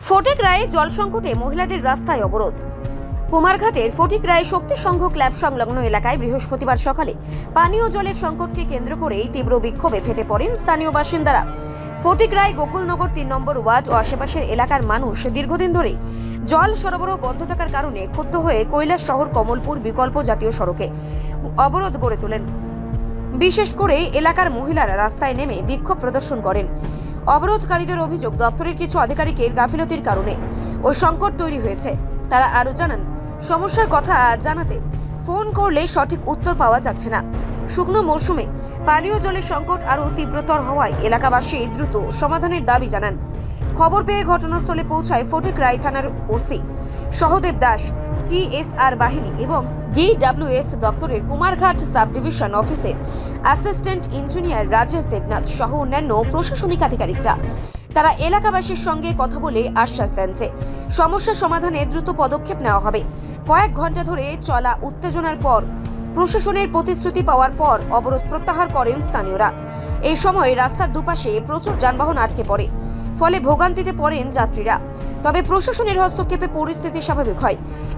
ফটিকরায়ে জল সংকটে মহিলাদের রাস্তায় অবরোধ। কুমারঘাটের ফটিকরায়ে শক্তি সংঘ ক্লাব সংলগ্ন এলাকায় বৃহস্পতিবার সকালে পানীয় জলের সংকটকে কেন্দ্র করেই তীব্র বিক্ষোভে ফেটে পড়েন স্থানীয় বাসিন্দারা। ফটিকরায় গোকুলনগর ৩ নম্বর ওয়ার্ড ও আশেপাশের এলাকার মানুষ দীর্ঘদিন ধরে জল সরবরাহ বন্ধ থাকার কারণে ক্ষুব্ধ হয়ে কৈলাস শহর কমলপুর বিকল্প জাতীয় সড়কে অবরোধ গড়ে তোলেন। বিশেষ করে এলাকার মহিলারা রাস্তায় নেমে বিক্ষোভ প্রদর্শন করেন। অবরোধকারীদের অভিযোগ দপ্তরের কিছু আধিকারিকের গাফিলতির কারণে ওই সংকট তৈরি হয়েছে। তারা আরও জানান, সমস্যার কথা জানাতে ফোন করলে সঠিক উত্তর পাওয়া যাচ্ছে না। শুকনো মৌসুমে পানীয় জলের সংকট আরও তীব্রতর হওয়ায় এলাকাবাসী দ্রুত সমাধানের দাবি জানান। খবর পেয়ে ঘটনাস্থলে পৌঁছায় ফটিকরাই থানার ওসি সহদেব দাস, টিএসআর বাহিনী এবং ডিডব্লিউএস দপ্তরের কুমারঘাট সাব ডিভিশন অফিসের অ্যাসিস্ট্যান্ট ইঞ্জিনিয়ার রাজেশ দেবনাথ সহ অন্যান্য প্রশাসনিক আধিকারিকরা। তারা এলাকাবাসীর সঙ্গে কথা বলে আশ্বাস দেন যে সমস্যা সমাধানে দ্রুত পদক্ষেপ নেওয়া হবে। কয়েক ঘন্টা ধরে চলা উত্তেজনার পর প্রশাসনের প্রতিশ্রুতি পাওয়ার পর অবরোধ প্রত্যাহার করেন স্থানীয়রা। এই সময় রাস্তার দুপাশে প্রচুর যানবাহন আটকে পড়ে, ফলে ভোগান্তিতে পড়েন যাত্রীরা। তবে প্রশাসনের হস্তক্ষেপে পরিস্থিতি স্বাভাবিক হয়।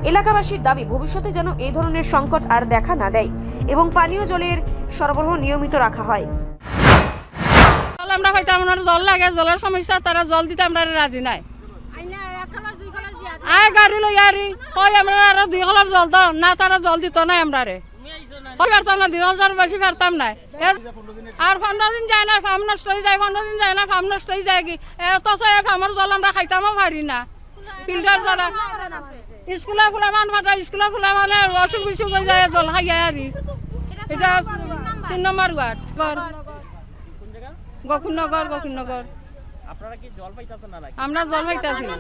এলাকাবাসীর দাবি, ভবিষ্যতে যেন এই ধরনের সংকট আর দেখা না দেয় এবং পানীয় জলের সরবরাহ নিয়মিত রাখা হয়। আমরা হয়তো আমার জল লাগে, জলের সমস্যা, তারা জল দিতে আমরা রাজি নাই। আয় গাড়ি লই আরি হয় আমরা আর 2 কলার জল দাও না, তারা জল দিত না আমরা রে পারতাম না, 2000 বেশি পারতাম না। আর 15 দিন যায় না, ফার্ম নষ্ট হয়ে যায়, 15 দিন যায় না, ফার্ম নষ্ট হয়ে যায়। কি অথচ ফার্মের জল আমরা খাইতামও পারি না। ফিল্টার ছাড়া স্কুলে ফুলা মান ফাটা, স্কুলে ফুলা মানে অসুখ বিসুখ হয়ে যায় জল খাইয়া আরি। এটা 3 নম্বর ওয়ার্ড গোকুলনগর। আপনারা কি জল পাইতাছেন না? আমরা জল পাইতাছি না।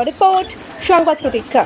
রিপোর্ট সংবাদ প্রতীক্ষা।